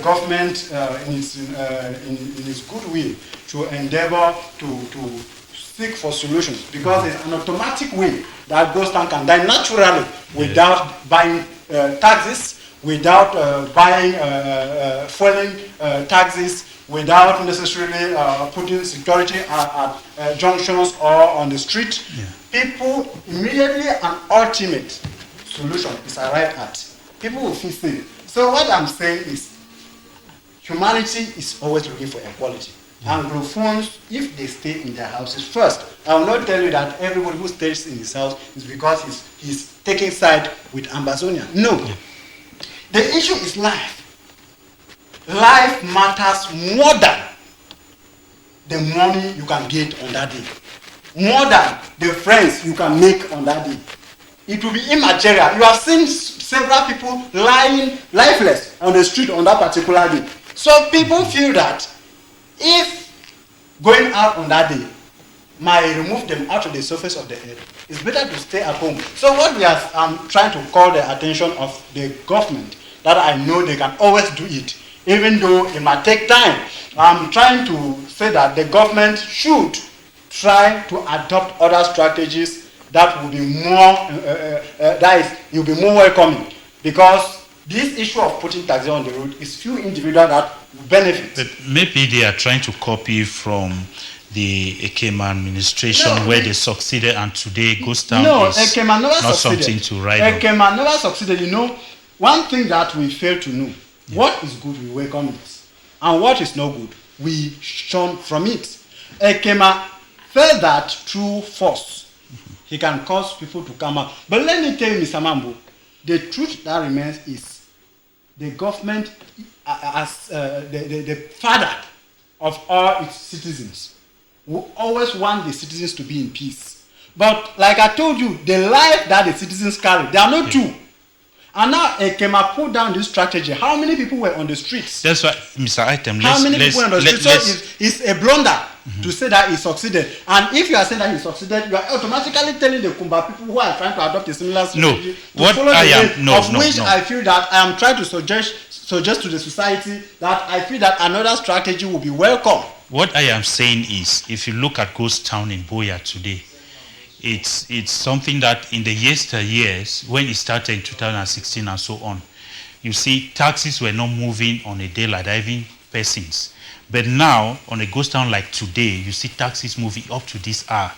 government in its good will to endeavor to seek for solutions, because it's an automatic way that ghost town can die naturally without buying taxes, without buying fueling taxes, without necessarily putting security at junctions or on the street. People immediately an ultimate solution is arrived at. People will feel safe. So what I'm saying is, humanity is always looking for equality. Anglophones, if they stay in their houses first, I will not tell you that everybody who stays in his house is because he's taking side with Ambazonia. No. The issue is life. Life matters more than the money you can get on that day, more than the friends you can make on that day. It will be immaterial. You have seen several people lying lifeless on the street on that particular day. So people feel that if going out on that day might remove them out of the surface of the earth, it's better to stay at home. So what we are trying to call the attention of the government, that I know they can always do it, even though it might take time. I'm trying to say that the government should try to adopt other strategies that will be more, you'll be more welcoming, because this issue of putting taxes on the road is few individuals that will benefit. But maybe they are trying to copy from the Ekema administration, where they succeeded, and today ghost town is Ekema never not succeeded. something to write on. Ekema never succeeded. You know, one thing that we fail to know, what is good, we welcome it. And what is not good, we shun from it. Ekema felt that through force, he can cause people to come out. But let me tell you, Mr. Mambo, the truth that remains is the government, as the father of all its citizens, will always want the citizens to be in peace. But like I told you, the life that the citizens carry, there are no two. And now Ekema put down this strategy. How many people were on the streets? That's why, Mr. Item, how many people were on the streets? So it's a blunder to say that he succeeded. And if you are saying that he succeeded, you are automatically telling the Kumba people who are trying to adopt a similar strategy to follow the way, I feel that I am trying to suggest to the society that I feel that another strategy will be welcome. What I am saying is, if you look at Ghost Town in Boya today, it's something that in the yesteryears, when it started in 2016 and so on, you see taxis were not moving on a day like that, even persons. But now, on a ghost town like today, you see taxis moving up to this hour.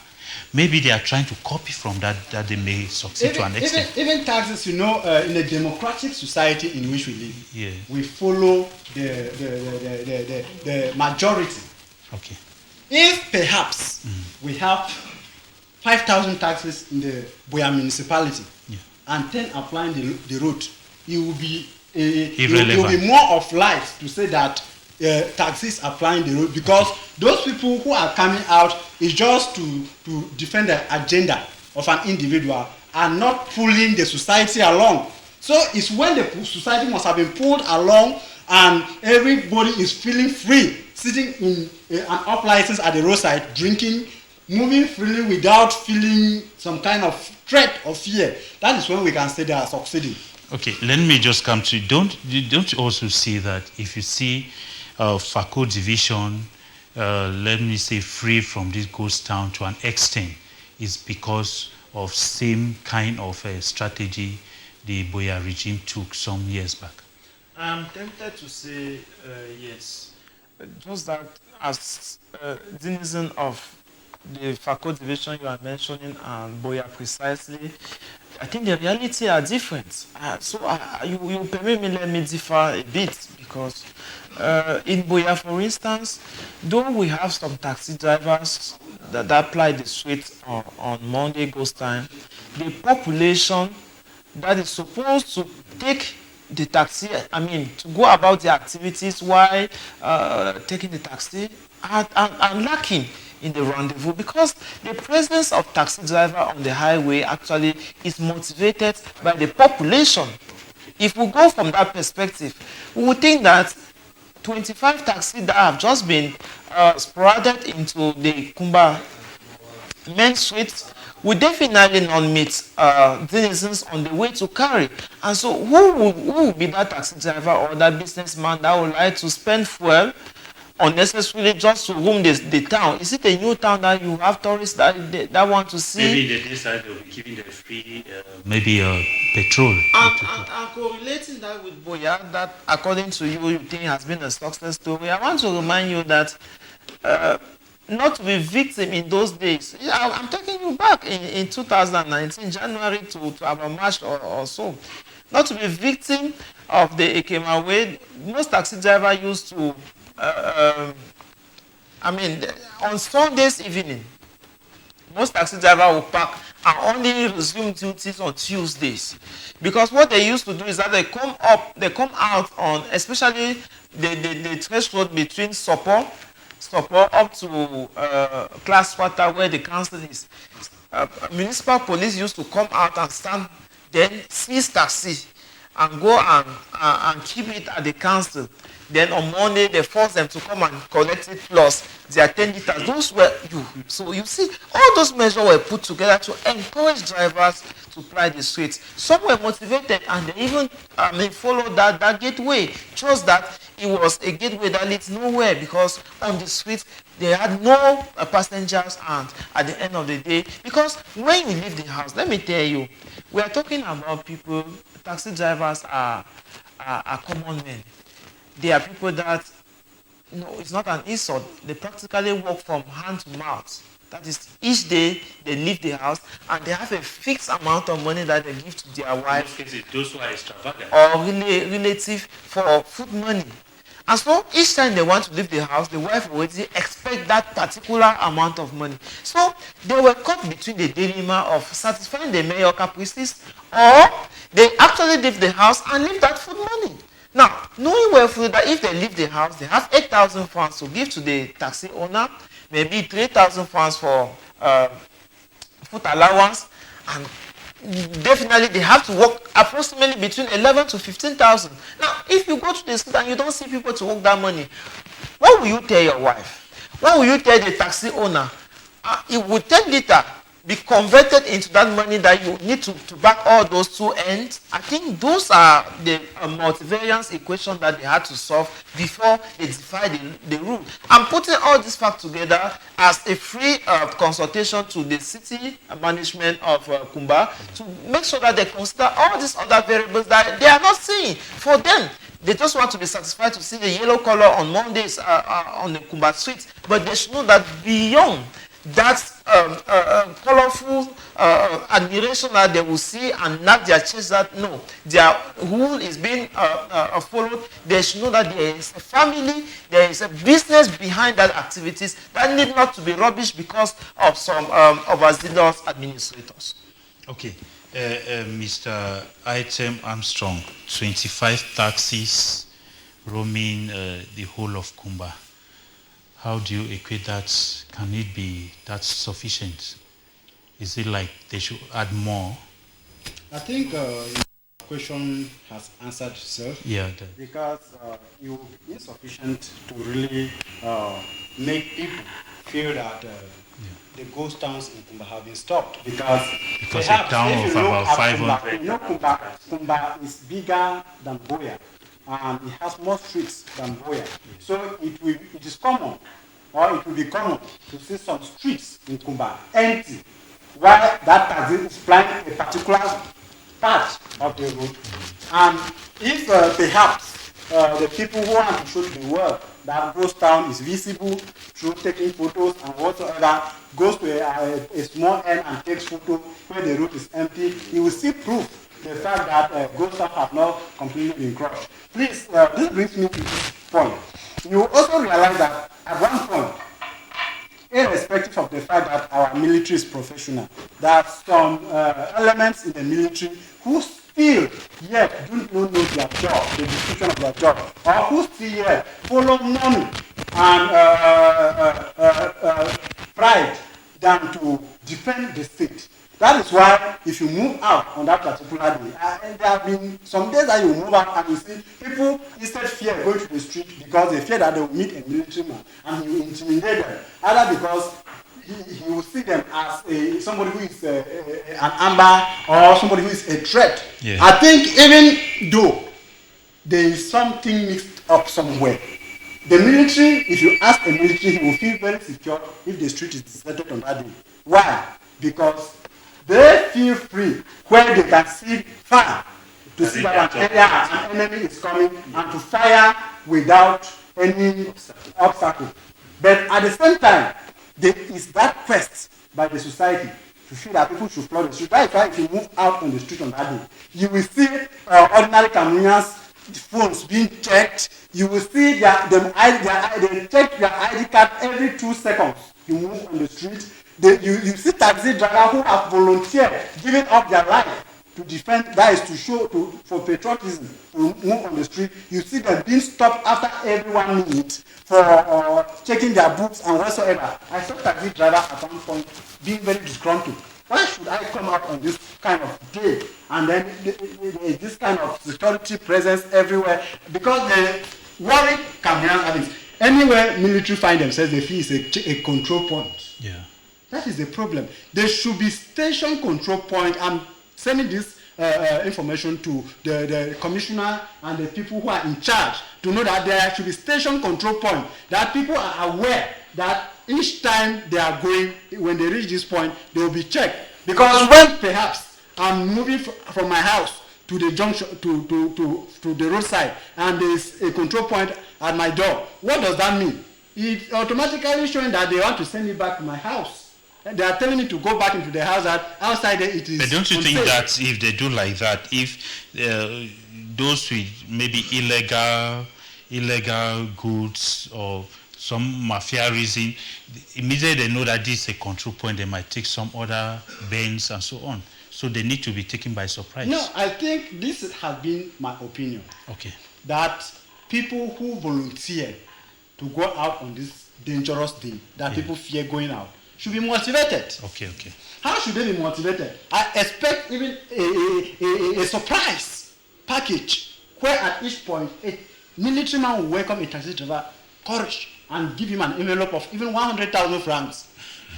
Maybe they are trying to copy from that they may succeed to an extent. Even taxis, you know, in a democratic society in which we live, we follow the majority. Okay. If perhaps we have 5,000 taxis in the Boya municipality and 10 applying the road, it will be it will be more of life to say that taxis applying the road, because those people who are coming out is just to defend the agenda of an individual and not pulling the society along. So it's when the society must have been pulled along and everybody is feeling free, sitting in an up license at the roadside, drinking, moving freely without feeling some kind of threat or fear. That is when we can say they are succeeding. Okay, let me just come to you. Don't you also see that if you see FACO division, let me say, free from this ghost town to an extent, is because of same kind of strategy the Boya regime took some years back? I'm tempted to say yes. Just that as denizen of the FACO division you are mentioning and Boya precisely, I think the reality are different. You permit me, let me differ a bit, because in Boya, for instance, though we have some taxi drivers that apply the street on Monday ghost time, the population that is supposed to take the taxi, to go about the activities while taking the taxi, are lacking in the rendezvous, because the presence of taxi driver on the highway actually is motivated by the population. If we go from that perspective, we would think that 25 taxis that have just been sporaded into the Kumba main street will definitely not meet denizens on the way to carry. And so who will be that taxi driver or that businessman that would like to spend fuel unnecessarily just to roam the town? Is it a new town that you have tourists that want to see? Maybe they decide they'll be giving them free, maybe petrol. And correlating that with Boya, that according to you think has been a success story, I want to remind you that not to be victim in those days. I'm taking you back in 2019, January to about March or so. Not to be victim of the Ekema way. Most taxi drivers used to, on Sundays evening, most taxi drivers will park and only resume duties on Tuesdays. Because what they used to do is that they come out on, especially the threshold between support up to class water where the council is. Municipal police used to come out and stand, then seize taxi and go and keep it at the council. Then on Monday, they force them to come and collect it plus their 10 liters. Those were you. So you see, all those measures were put together to encourage drivers to ply the streets. Some were motivated and they even followed that gateway. Just that it was a gateway that leads nowhere because on the streets, they had no passengers, and at the end of the day, because when you leave the house, let me tell you, we are talking about people, taxi drivers are common men. They are people that, it's not an insult. They practically work from hand to mouth. That is, each day they leave the house and they have a fixed amount of money that they give to their wife. In most cases, those who are extravagant. Or relative for food money. And so each time they want to leave the house, the wife will expect that particular amount of money. So they were caught between the dilemma of satisfying the mayor caprices, or they actually leave the house and leave that food money. Now, knowing well fully that if they leave the house, they have 8,000 francs to give to the taxi owner, maybe 3,000 francs for food allowance, and definitely they have to work approximately between 11 to 15,000. Now, if you go to the street and you don't see people to work that money, what will you tell your wife? What will you tell the taxi owner? It would 10 liter be converted into that money that you need to back all those two ends. I think those are the multivariance equation that they had to solve before they defied the rule. I'm putting all this fact together as a free consultation to the city management of Kumba to make sure that they consider all these other variables that they are not seeing. For them, they just want to be satisfied to see the yellow color on Mondays on the Kumba streets, but they should know that beyond that colorful admiration that they will see and not their chest that no, their rule is being followed. They should know that there is a family, there is a business behind that activities that need not to be rubbish because of some overzealous administrators. Okay, Mr. Item Armstrong, 25 taxis roaming the whole of Kumba. How do you equate that? Can it be that sufficient? Is it like they should add more? I think the question has answered itself. Yeah. Because it will be insufficient to really make people feel that the ghost towns in Kumba have been stopped. Because a town of about 500. Kumba is bigger than Boya. And it has more streets than Boya. So it is common, or it will be common to see some streets in Kumba empty, while that taxi is flying a particular part of the road. And if perhaps the people who want to show to the world that ghost town is visible through taking photos and whatsoever, goes to a small end and takes photo where the road is empty, you will see proof the fact that ghost towns have not completely been crushed. Please, this brings me to this point. You also realize that at one point, irrespective of the fact that our military is professional, there are some elements in the military who still yet don't know their job, the description of their job, or who still yet follow money and pride than to defend the state. That is why if you move out on that particular day, there have been some days that you move out and you see people instead fear going to the street because they fear that they will meet a military man and he will intimidate them. Either because he will see them as somebody who is an amber or somebody who is a threat. Yeah. I think even though there is something mixed up somewhere, the military, if you ask a military, he will feel very secure if the street is deserted on that day. Why? Because they feel free where they can see fire to see that an enemy is coming and to fire without any obstacle. But at the same time, there is that quest by the society to feel that people should flood the street. That is why if you move out on the street on that day, you will see ordinary Cameroonians phones being checked. You will see they check their ID card every 2 seconds. You move on the street. You see taxi drivers who have volunteered, giving up their life to defend, that is to show for patriotism, to move on the street. You see them being stopped after every 1 minute for checking their books and whatsoever. I saw taxi driver at one point being very disgruntled. Why should I come out on this kind of day and then this kind of security presence everywhere? Because the worry Cameroonians have is anywhere military find themselves, they feel it's a control point. Yeah. That is the problem. There should be station control point. I'm sending this information to the commissioner and the people who are in charge to know that there should be station control point, that people are aware that each time they are going, when they reach this point, they will be checked. Because when perhaps I'm moving from my house to the junction, to the roadside, and there is a control point at my door, what does that mean? It's automatically showing that they want to send me back to my house. And they are telling me to go back into the house, that outside there it is. But don't you unsafe. think that if they do like that, if those with maybe illegal goods or some mafia reason, immediately they know that this is a control point, they might take some other bends and so on. So they need to be taken by surprise. No, I think this has been my opinion. Okay. That people who volunteer to go out on this dangerous day, that people fear going out, should be motivated. Okay. How should they be motivated? I expect even a surprise package where at each point a military man will welcome a taxi driver, courage, and give him an envelope of even 100,000 francs.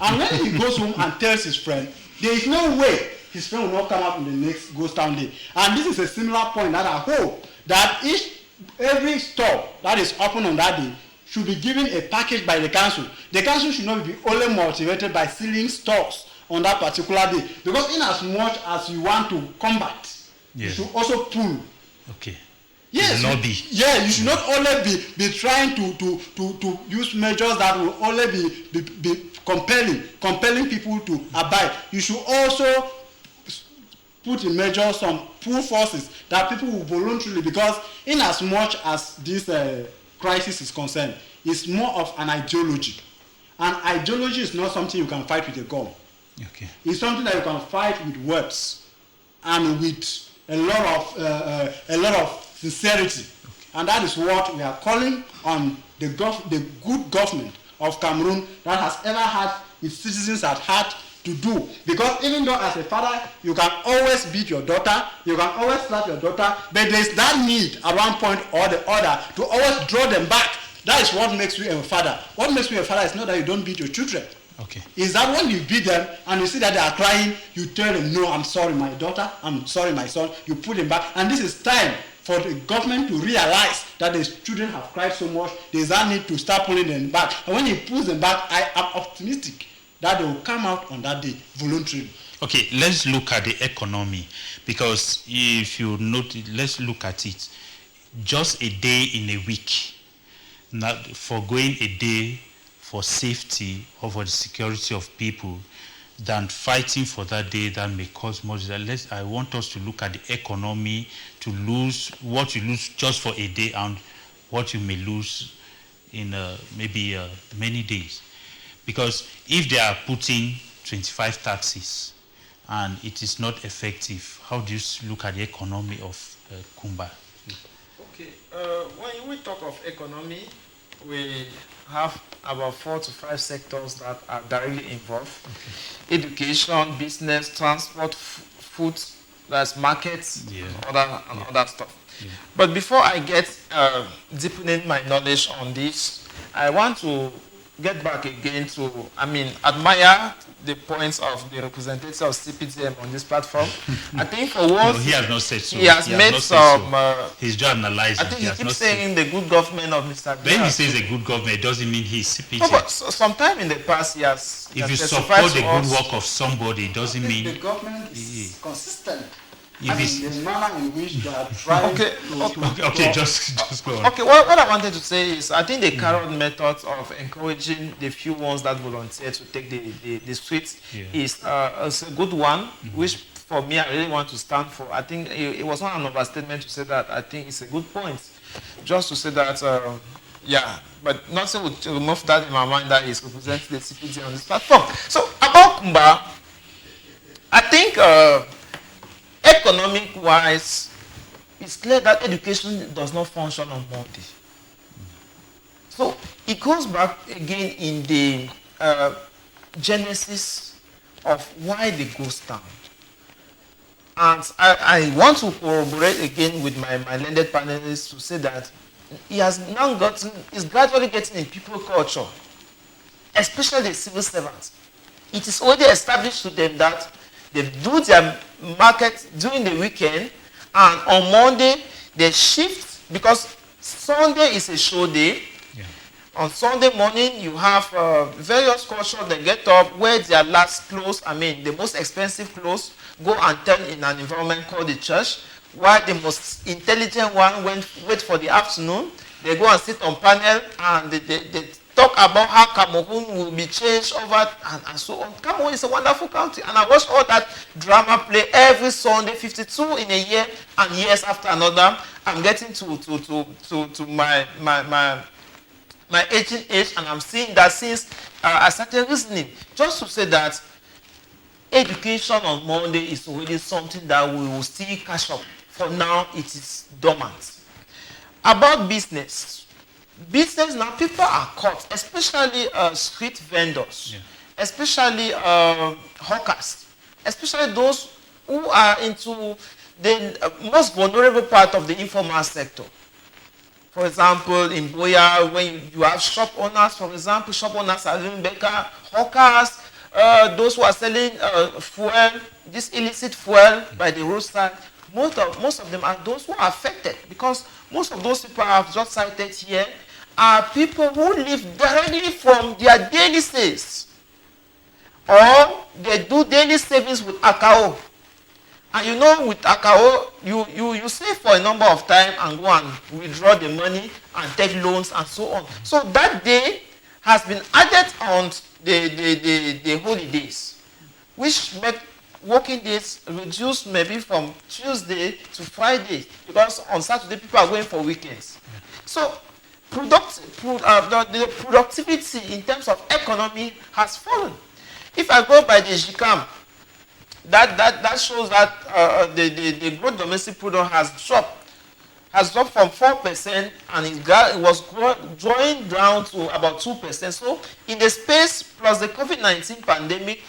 And when he goes home and tells his friend, there is no way his friend will not come out on the next ghost town day. And this is a similar point that I hope that every store that is open on that day should be given a package by the council. The council should not be only motivated by sealing stores on that particular day. Because in as much as you want to combat, you should also pull. Okay. Yes. You should not only be trying to use measures that will only be compelling people to abide. You should also put in measures some pull forces that people will voluntarily, because in as much as this crisis is concerned, it's more of an ideology. And ideology is not something you can fight with a gun. Okay. It's something that you can fight with words and with a lot of sincerity. Okay. And that is what we are calling on the good government of Cameroon that has ever had its citizens at heart to do. Because even though as a father you can always beat your daughter, you can always slap your daughter, but there is that need at one point or the other to always draw them back. That is what makes you a father. What makes you a father is not that you don't beat your children. Okay. Is that when you beat them and you see that they are crying, you tell them, no, I'm sorry my daughter, I'm sorry my son, you put them back. And this is time for the government to realize that the children have cried so much, there's that need to start pulling them back. And when he pulls them back, I am optimistic that they will come out on that day voluntarily. Okay, let's look at the economy, because if you notice, let's look at it. Just a day in a week, not forgoing a day for safety or for the security of people, than fighting for that day that may cause more. I want us to look at the economy, to lose what you lose just for a day and what you may lose in maybe many days. Because if they are putting 25 taxes and it is not effective, how do you look at the economy of Kuma? Okay, when we talk of economy, we have about 4 to 5 sectors that are directly involved. Okay. Education, business, transport, food, that's markets, and other stuff. Yeah. But before I get deepening my knowledge on this, I want to get back again to, admire the points of the representative of CPTM on this platform. I think for once, no, he has not said so. He has made some. He's just analyzing. I think he keeps saying the good government of Mr. When he says a good government, it doesn't mean he's CPTM. No, but sometime in the past, he has. If you support the good work of somebody, it doesn't mean the government is consistent. If the manner in which they are trying okay, just go on. Okay, what I wanted to say is, I think the carrot method of encouraging the few ones that volunteer to take the streets is a good one, which for me I really want to stand for. I think it was not an overstatement to say that. I think it's a good point, just to say that. But nothing would remove that in my mind that is representing the CPT on this platform. So about Kumba, I think. Economic-wise, it's clear that education does not function on Monday. So it goes back again in the genesis of why the ghost town. And I want to corroborate again with my learned panelists to say that he has now is gradually getting in people culture, especially the civil servants. It is already established to them that they do their market during the weekend, and on Monday they shift because Sunday is a show day. Yeah. On Sunday morning, you have various cultures. They get up, wear their last clothes, the most expensive clothes, go and turn in an environment called the church, while the most intelligent one wait for the afternoon. They go and sit on panel, and they talk about how Cameroon will be changed over and so on. Cameroon is a wonderful country, and I watch all that drama play every Sunday, 52 in a year, and years after another. I'm getting to my aging age, and I'm seeing that since I started reasoning, just to say that education on Monday is already something that we will still catch up. For now, it is dormant. About business now, people are caught, especially street vendors, especially hawkers, especially those who are into the most vulnerable part of the informal sector. For example, in Boya, when you have shop owners, for example, shop owners are doing baker, hawkers, those who are selling fuel, this illicit fuel by the roadside. Most of them are those who are affected, because most of those people I have just cited here are people who live directly from their daily sales, or they do daily savings with Akao. And with Akao, you save for a number of time and go and withdraw the money and take loans and so on. So that day has been added on the holidays, which make working days reduced maybe from Tuesday to Friday, because on Saturday people are going for weekends. So the productivity in terms of economy has fallen. If I go by the GCAM, that shows that the gross domestic product has dropped from 4%, and it was drawing down to about 2%. So in the space plus the COVID-19 pandemic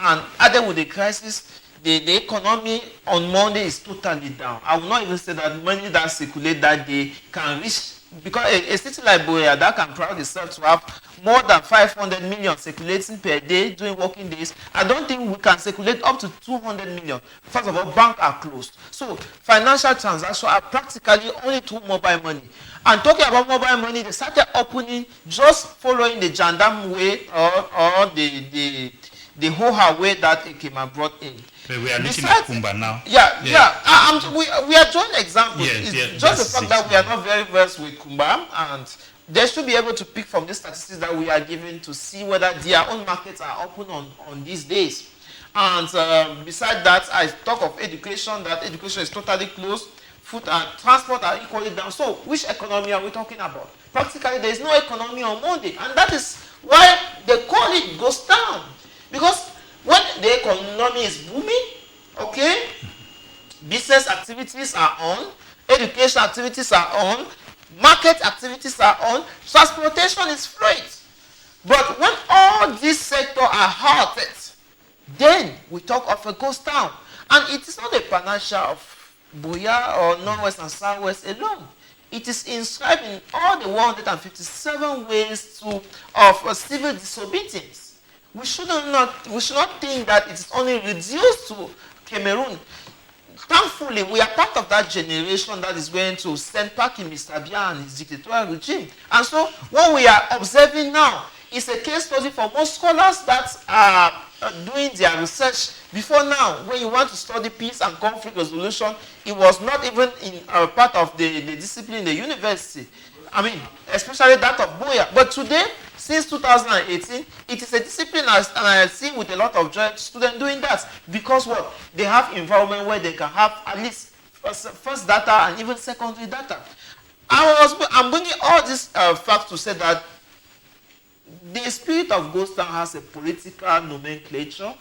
and added with the crisis, the economy on Monday is totally down. I will not even say that money that circulate that day can reach, because a city like Boya that can proud itself to have more than 500 million circulating per day during working days, I don't think we can circulate up to 200 million. First of all, banks are closed. So financial transactions are practically only through mobile money. And talking about mobile money, they started opening just following the Jandam way or the Hoha way that Ekema brought in. But we are looking at Kumba now. We are drawing examples. Yes, just the fact that we are not very versed with Kumba, and they should be able to pick from the statistics that we are given to see whether their own markets are open on these days. And besides that, I talk of education, that education is totally closed. Food and transport are equally down. So which economy are we talking about? Practically, there is no economy on Monday, and that is why they call it ghost town. Because when the economy is booming, okay, business activities are on, education activities are on, market activities are on, transportation is free. But when all these sectors are halted, then we talk of a ghost town. And it is not a panacea of Boya or Northwest and Southwest alone. it is inscribed in all the 157 ways of civil disobedience. We should not think that it is only reduced to Cameroon. Thankfully, we are part of that generation that is going to send back in Mr. Biya and his dictatorial regime. And so what we are observing now is a case study for most scholars that are doing their research. Before now, when you want to study peace and conflict resolution, it was not even in part of the discipline in the university. I mean, especially that of Boya. But today, since 2018, it is a discipline, and I see with a lot of joy students doing that. Because what? They have environment where they can have at least first data and even secondary data. I'm bringing all these facts to say that the spirit of Ghost Town has a political nomenclature,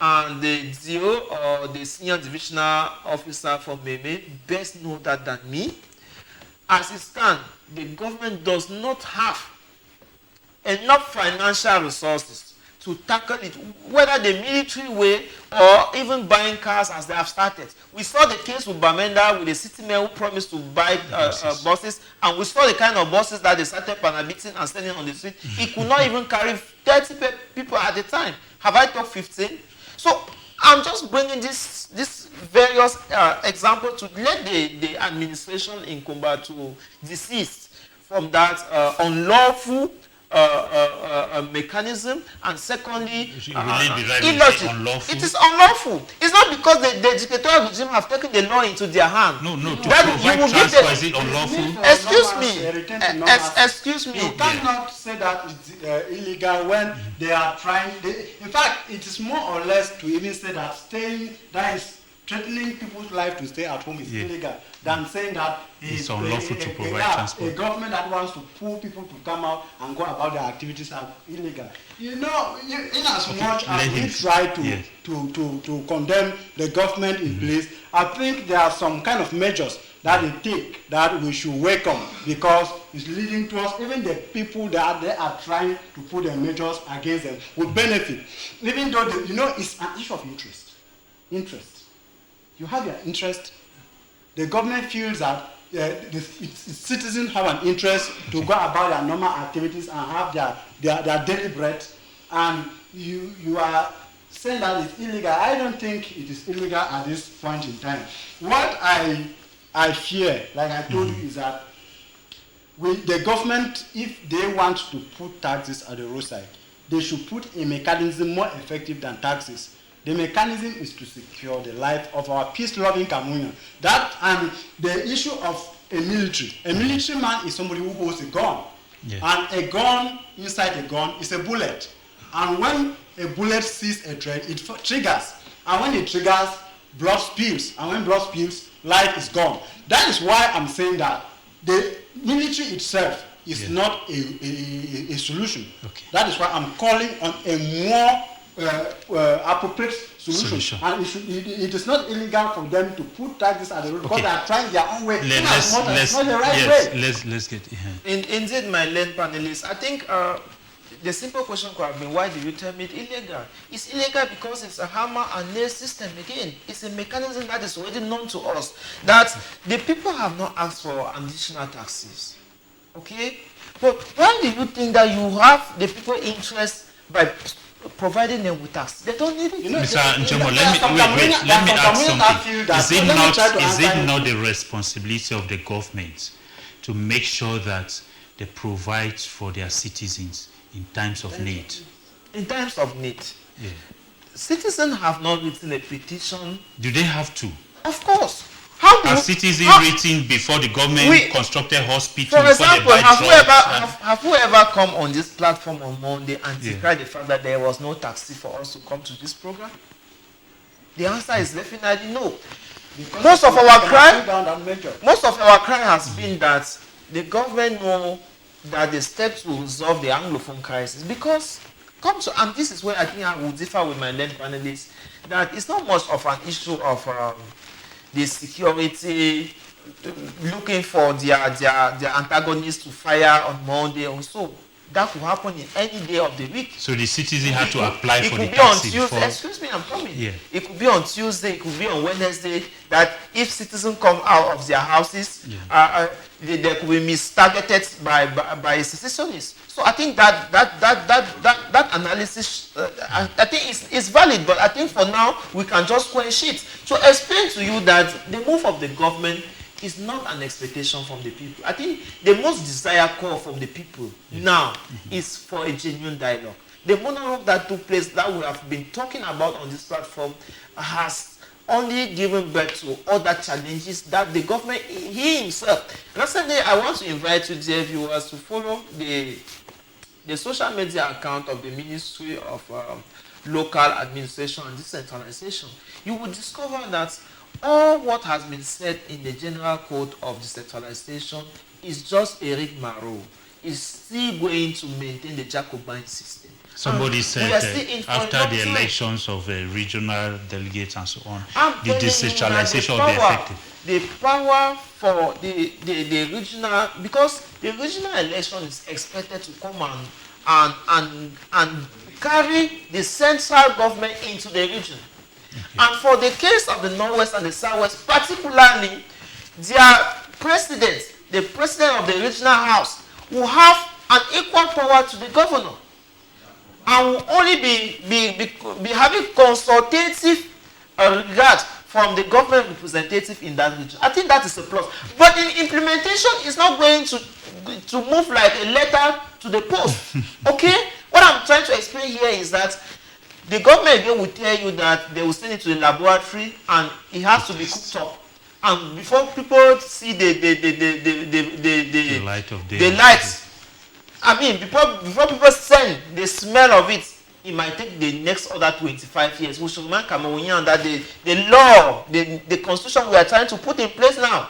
and the DO or the senior divisional officer from Meme best know that than me. As it stands, the government does not have enough financial resources to tackle it, whether the military way or even buying cars as they have started. We saw the case with Bamenda with the city mayor who promised to buy buses, and we saw the kind of buses that they started panabiting and selling on the street. It could not even carry 30 people at the time. Have I talked 15? So I'm just bringing this various examples to let the administration in Kuma to desist from that unlawful mechanism, and secondly, illogic. It is unlawful. It's not because the dictatorial regime have taken the law into their hand. No. To provide transport, is it unlawful? Excuse me. You cannot say that it's illegal when they are trying. In fact, it is more or less to even say that that is threatening people's life to stay at home is illegal than saying that it's unlawful to provide transport. A government that wants to pull people to come out and go about their activities are illegal. You know, in as much as we try to condemn the government in place, I think there are some kind of measures that they take that we should welcome, because it's leading to us, even the people that they are trying to put their measures against them will benefit. Even though, it's an issue of interest. You have your interest. The government feels that its citizens have an interest to go about their normal activities and have their daily bread, and you are saying that it's illegal. I don't think it is illegal at this point in time. What I fear, like I told you, is that the government, if they want to put taxes at the roadside, they should put a mechanism more effective than taxes. The mechanism is to secure the life of our peace-loving Cameroonian. That and the issue of a military man is somebody who holds a gun. Yeah. And a gun, inside a gun, is a bullet. And when a bullet sees a threat, it triggers. And when it triggers, blood spills. And when blood spills, life is gone. That is why I'm saying that the military itself is not a solution. Okay. That is why I'm calling on a more appropriate solution. And it is not illegal for them to put taxes at the road because they are trying their own way. Let's get Indeed, my learned panelists, I think the simple question could have been, why do you term it illegal? It's illegal because it's a hammer and nail system again. It's a mechanism that is already known to us, that the people have not asked for additional taxes. Okay? But why do you think that you have the people interest by providing them with tax? They don't need it. Mr. Njomo, let me add something. Is it not the responsibility of the government to make sure that they provide for their citizens in times of need? In times of need. Yeah. Citizens have not written a petition. Do they have to? Of course. Have citizens written before the government constructed hospitals? For example, have you ever come on this platform on Monday and decried the fact that there was no taxi for us to come to this program? The answer is definitely no. Most of our cry has been that the government know that the steps will resolve the Anglophone crisis, because and this is where I think I will differ with my learned panelists, that it's not much of an issue of the security looking for their antagonists to fire on Monday or so. that could happen in any day of the week. So the citizen had to apply for the taxi. It could be on Tuesday. Excuse me, I'm coming. Yeah. It could be on Tuesday. It could be on Wednesday. That if citizens come out of their houses, they could be mistargeted by secessionists. So I think that analysis, I think is valid. But I think for now we can just quench it. To explain to you that the move of the government is not an expectation from the people. I think the most desired call from the people now is for a genuine dialogue. The monologue that took place that we have been talking about on this platform has only given birth to other challenges that the government, he himself. Recently, I want to invite you, dear viewers, to follow the social media account of the Ministry of Local Administration and Decentralization. You will discover that all what has been said in the General Code of Decentralization is just a rigmarole. It's still going to maintain the Jacobin system. Somebody said after the elections of regional delegates and so on, the decentralization will be effective. The power for the regional, because the regional election is expected to come and carry the central government into the region. And for the case of the Northwest and the Southwest, particularly, their president, the president of the regional house, will have an equal power to the governor, and will only be having consultative regard from the government representative in that region. I think that is a plus. But in implementation, it's not going to move like a letter to the post. Okay? What I'm trying to explain here is that the government again will tell you that they will send it to the laboratory and it has to be cooked up. And before people see the light of day, the lights, I mean, before people send the smell of it, it might take the next other 25 years. We should remind Cameroonians that the law, the constitution we are trying to put in place now,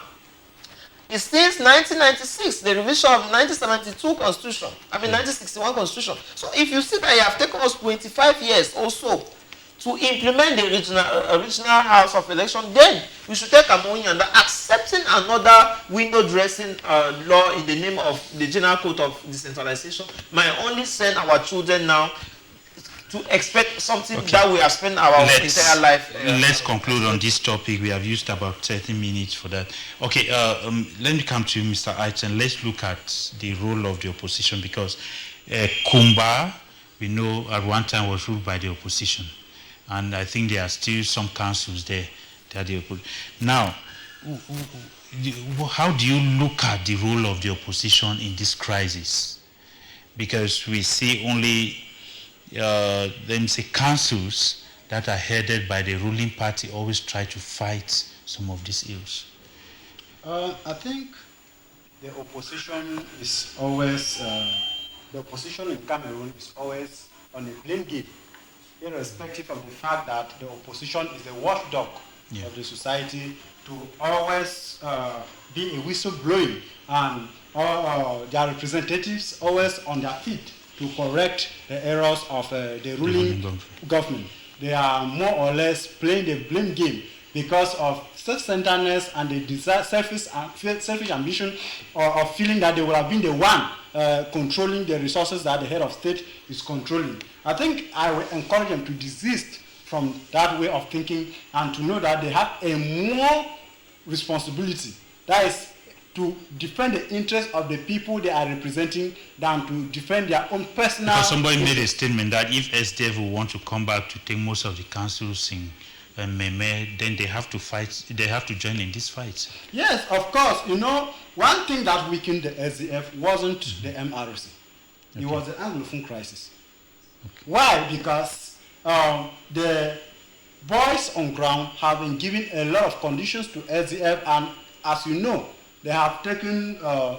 is since 1996, the revision of 1972 constitution, 1961 constitution. So if you see that it have taken us 25 years or so to implement the original house of election, then we should take Cameroonians that accepting another window dressing law in the name of the General Code of Decentralization might only send our children now to expect something that we have spent our entire life. Let's conclude on this topic. We have used about 30 minutes for that. Okay, let me come to you, Mr. Aichen. Let's look at the role of the opposition, because Kuma, we know at one time was ruled by the opposition. And I think there are still some councils there that are the opposition. Now, how do you look at the role of the opposition in this crisis? Because we see only let me say councils that are headed by the ruling party always try to fight some of these ills. I think the opposition is always, the opposition in Cameroon is always on a blame game, irrespective of the fact that the opposition is the watchdog of the society, to always be a whistleblowing, and their representatives always on their feet to correct the errors of the ruling government. They are more or less playing the blame game because of self-centeredness and the desire, selfish ambition of feeling that they would have been the one controlling the resources that the head of state is controlling. I think I will encourage them to desist from that way of thinking and to know that they have a more responsibility. That is to defend the interests of the people they are representing than to defend their own personal... Because somebody made a statement that if SDF will want to come back to take most of the councils in Meme, then they have to fight, they have to join in this fight. Yes, of course. You know, one thing that weakened the SDF wasn't the MRC. It was the Anglophone crisis. Why? Because the boys on ground have been giving a lot of conditions to SDF, and as you know, they have taken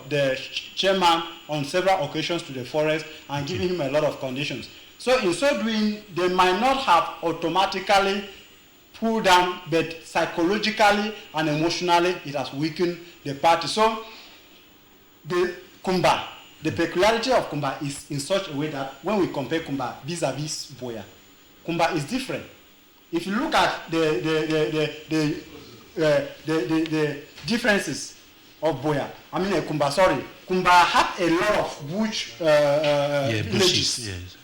the chairman on several occasions to the forest and given him a lot of conditions. So in so doing, they might not have automatically pulled down, but psychologically and emotionally, it has weakened the party. So the Kumba, the peculiarity of Kumba is in such a way that when we compare Kumba vis-a-vis Boya, Kumba is different. If you look at the differences of Boya. I mean, Kumba, sorry. Kumba had a lot of bush villages. Yes.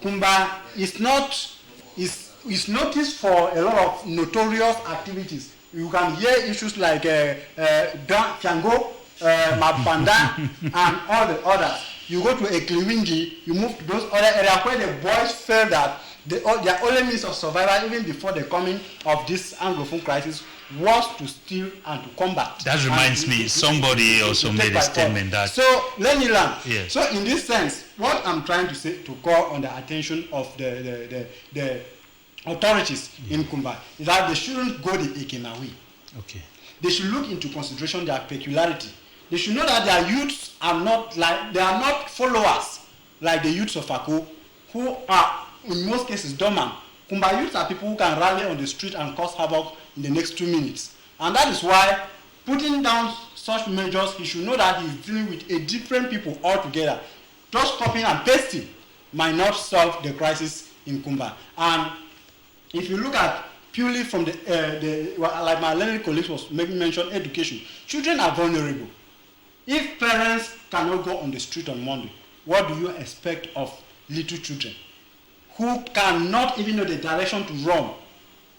Kumba is noticed for a lot of notorious activities. You can hear issues like Fiango, Mabanda, and all the others. You go to Ekliwinji, you move to those other areas where the boys felt that their only means of survival, even before the coming of this Anglophone crisis, was to steal and to combat. That reminds me, somebody also made a statement that. So, let me learn. Yes. So, in this sense, what I'm trying to say, to call on the attention of the authorities in Kumba, is that they shouldn't go the Ekena way. Okay. They should look into consideration their peculiarity. They should know that their youths are not followers like the youths of Ako, who are in most cases dormant. Kumba youths are people who can rally on the street and cause havoc in the next 2 minutes. And that is why putting down such measures, he should know that he's dealing with a different people altogether. Just copying and pasting might not solve the crisis in Kumba. And if you look at purely from like my learned colleagues was making mention, education, children are vulnerable. If parents cannot go on the street on Monday, what do you expect of little children who cannot even know the direction to run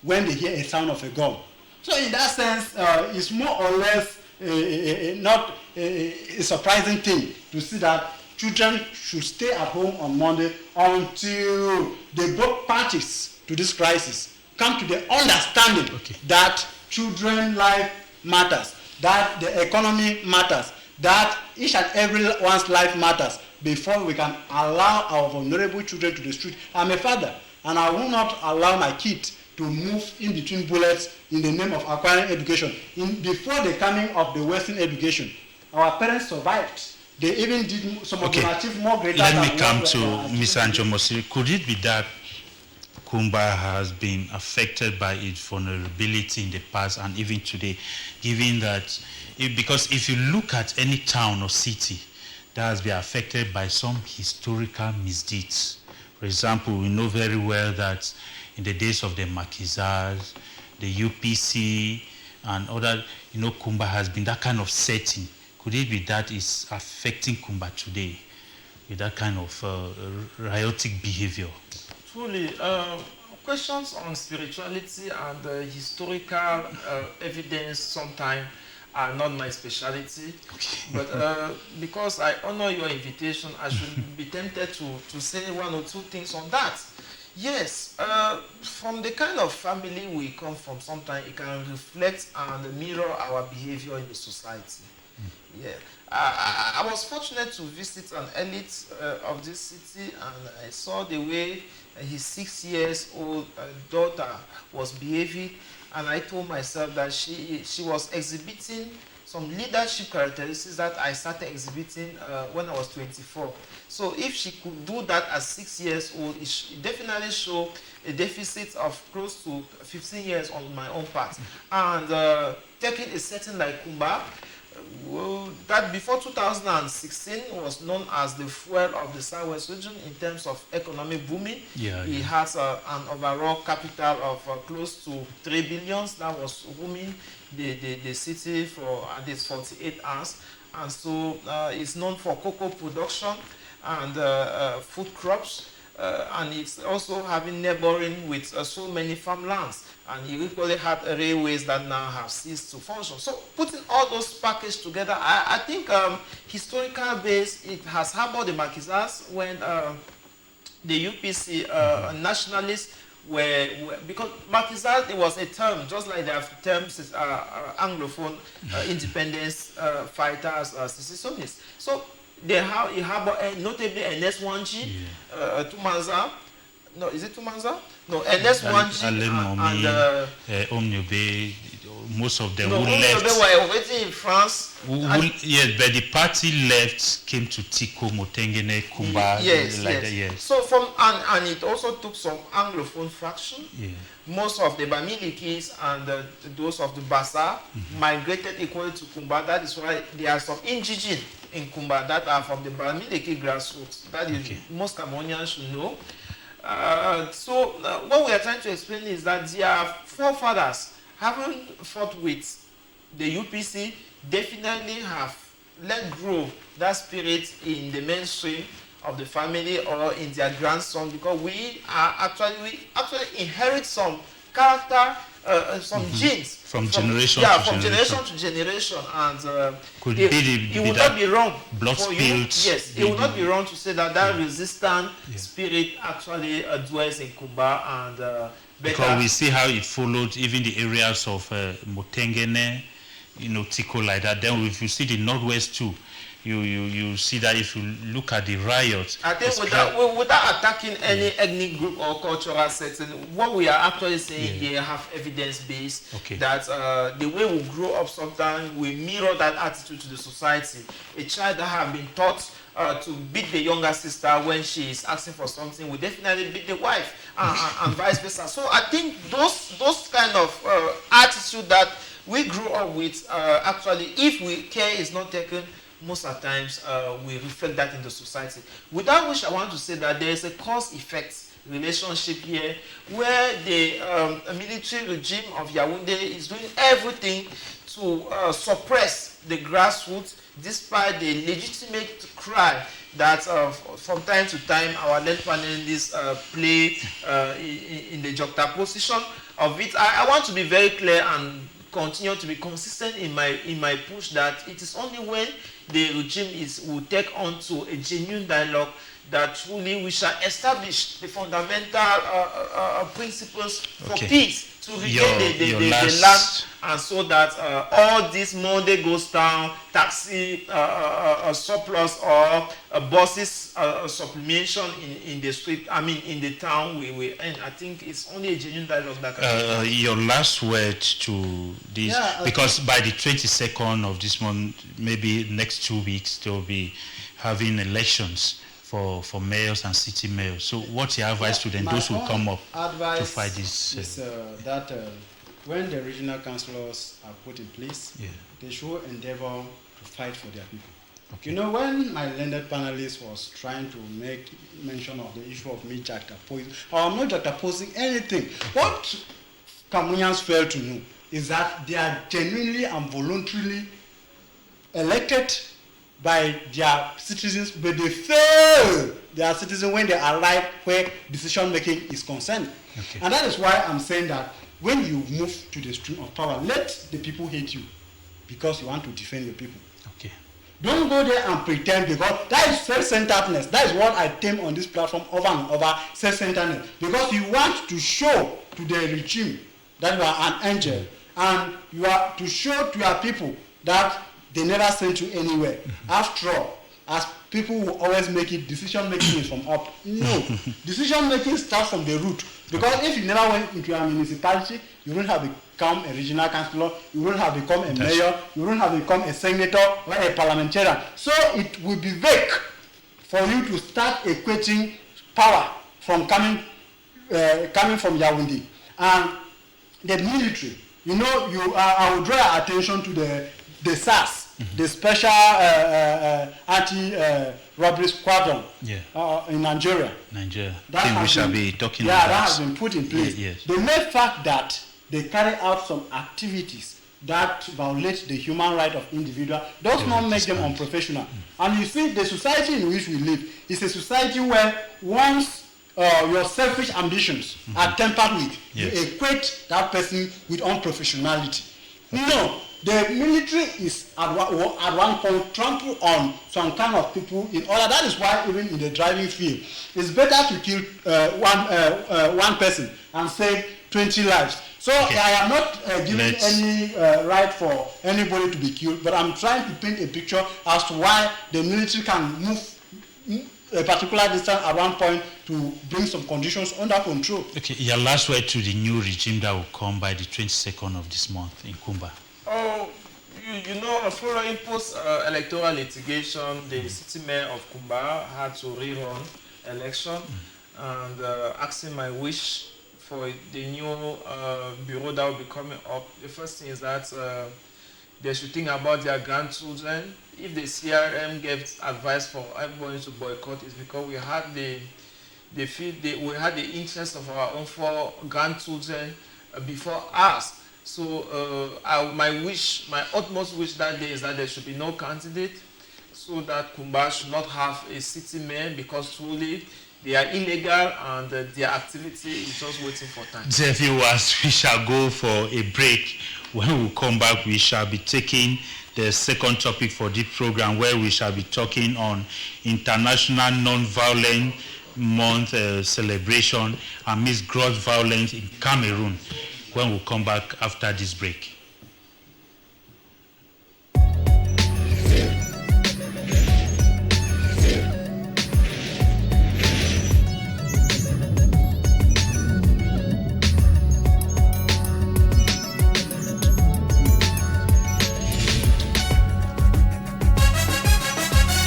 when they hear a sound of a gun? So in that sense, it's more or less not a surprising thing to see that children should stay at home on Monday until both parties to this crisis come to the understanding that children's life matters, that the economy matters, that each and everyone's life matters before we can allow our vulnerable children to the street. I'm a father, and I will not allow my kid to move in between bullets in the name of acquiring education. Before the coming of the Western education, our parents survived. They even did some of them achieved more greater. Let me come to Mr. Anjomosiri. Could it be that Kumba has been affected by its vulnerability in the past and even today, given that, because if you look at any town or city that has been affected by some historical misdeeds, for example, we know very well that in the days of the Maquisards, the UPC, and other, Kumba has been that kind of setting. Could it be that is affecting Kumba today with that kind of riotic behavior? Truly, questions on spirituality and historical evidence sometimes are not my specialty. But because I honor your invitation, I should be tempted to say one or two things on that. Yes, from the kind of family we come from, sometimes it can reflect and mirror our behavior in the society. Yeah, I was fortunate to visit an elite of this city, and I saw the way his 6-year-old daughter was behaving, and I told myself that she was exhibiting some leadership characteristics that I started exhibiting when I was 24. So if she could do that at 6 years old, it definitely showed a deficit of close to 15 years on my own part. And taking a setting like Kumba, that before 2016 was known as the fuel of the Southwest region in terms of economic booming. It has an overall capital of close to 3 billion that was booming the city for at least 48 hours. And so it's known for cocoa production and food crops. And it's also having neighboring with so many farmlands. And he equally had railways that now have ceased to function. So putting all those packages together, I think historical base, it has harbored the Maquisards when the UPC nationalists were because Maquisard, it was a term, just like they have terms Anglophone independence fighters, secessionists. So they have notably NS1G, Tumanza. No, is it Tumanza? No, NS1G and most of them who left. They were waiting in France. Yes, but the party left, came to Tiko, Motengene, Kumba. Yes. Yes. So and it also took some Anglophone fraction. Yeah. Most of the Bamilikis and those of the Bassa migrated equally to Kumba. That is why there are some Injijin in Kumba that are from the Bamiliki grassroots. That is most Cameroonians should know. So what we are trying to explain is that their forefathers haven't fought with the UPC, definitely have let grow that spirit in the mainstream of the family or in their grandson, because we actually inherit some character, some genes from generation to generation, and it would not be wrong for you. Yes, it would not be wrong to say that resistant spirit actually dwells in Kumba, and because we see how it followed even the areas of Motengene, Tiko like that. Then if you see the northwest too, you see that if you look at the riots. I think without attacking any ethnic group or cultural setting, what we are actually saying here have evidence based that the way we grow up sometimes we mirror that attitude to the society. A child that have been taught to beat the younger sister when she is asking for something will definitely beat the wife, and vice versa. So I think those kind of attitude that we grew up with, actually, if care is not taken, most of the times we reflect that in the society. Without which, I want to say that there is a cause-effect relationship here, where the military regime of Yaoundé is doing everything to suppress the grassroots, despite the legitimate cry that from time to time our late panelists play in the juxtaposition of it. I want to be very clear and continue to be consistent in my push that it is only when the regime will take on to a genuine dialogue that truly we shall establish the fundamental principles for peace to regain the land, and so that all this Monday goes down, taxi surplus or buses supplementation in the street, in the town, we end. I think it's only a genuine dialogue that can your last word to this, because by the 22nd of this month, maybe next 2 weeks, they'll be having elections for mayors and city mayors. So what's your advice to them, those who come up to fight this? Is that when the regional councillors are put in place, they should endeavor to fight for their people. Okay. When my landed panelist was trying to make mention of the issue of me juxtaposing, or I'm not juxtaposing anything, what Cameroonians fail to know is that they are genuinely and voluntarily elected by their citizens, but they fail their citizens when they arrive where decision making is concerned. Okay. And that is why I'm saying that when you move to the stream of power, let the people hate you because you want to defend your people. Okay. Don't go there and pretend, because that is self-centeredness. That is what I term on this platform over and over, self-centeredness. Because you want to show to the regime that you are an angel, and you are to show to your people that they never sent you anywhere. After all, as people will always make it, decision making is from up. No, decision making starts from the root. Because if you never went into a municipality, you wouldn't have become a regional councillor, you wouldn't have become a mayor, you wouldn't have become a senator or a parliamentarian. So it would be vague for you to start equating power from coming from Yaoundé. And the military, I would draw attention to the SAS. The special anti-robbery squadron in Nigeria. That we shall be talking about. That has been put in place. Yes. The mere fact that they carry out some activities that violate the human right of individual does not make them unprofessional. And you see, the society in which we live is a society where once your selfish ambitions are tempered with, you equate that person with unprofessionality. No. The military is at one point trample on some kind of people in order. That is why even in the driving field, it's better to kill one person and save 20 lives. So I am not giving any right for anybody to be killed, but I'm trying to paint a picture as to why the military can move a particular distance at one point to bring some conditions under control. Okay, your last word to the new regime that will come by the 22nd of this month in Kumba. Oh, following post-electoral litigation, the city mayor of Kumba had to rerun election, and asking my wish for the new bureau that will be coming up. The first thing is that they should think about their grandchildren. If the CRM gives advice for everybody to boycott, it's because we had the interest of our own 4 grandchildren before us. So my utmost wish that day is that there should be no candidate, so that Kumba should not have a city mayor, because truly they are illegal and their activity is just waiting for time. Dear viewers, we shall go for a break. When we come back, we shall be taking the second topic for this program, where we shall be talking on International Non-Violent Month celebration amidst gross violence in Cameroon, when we come back after this break.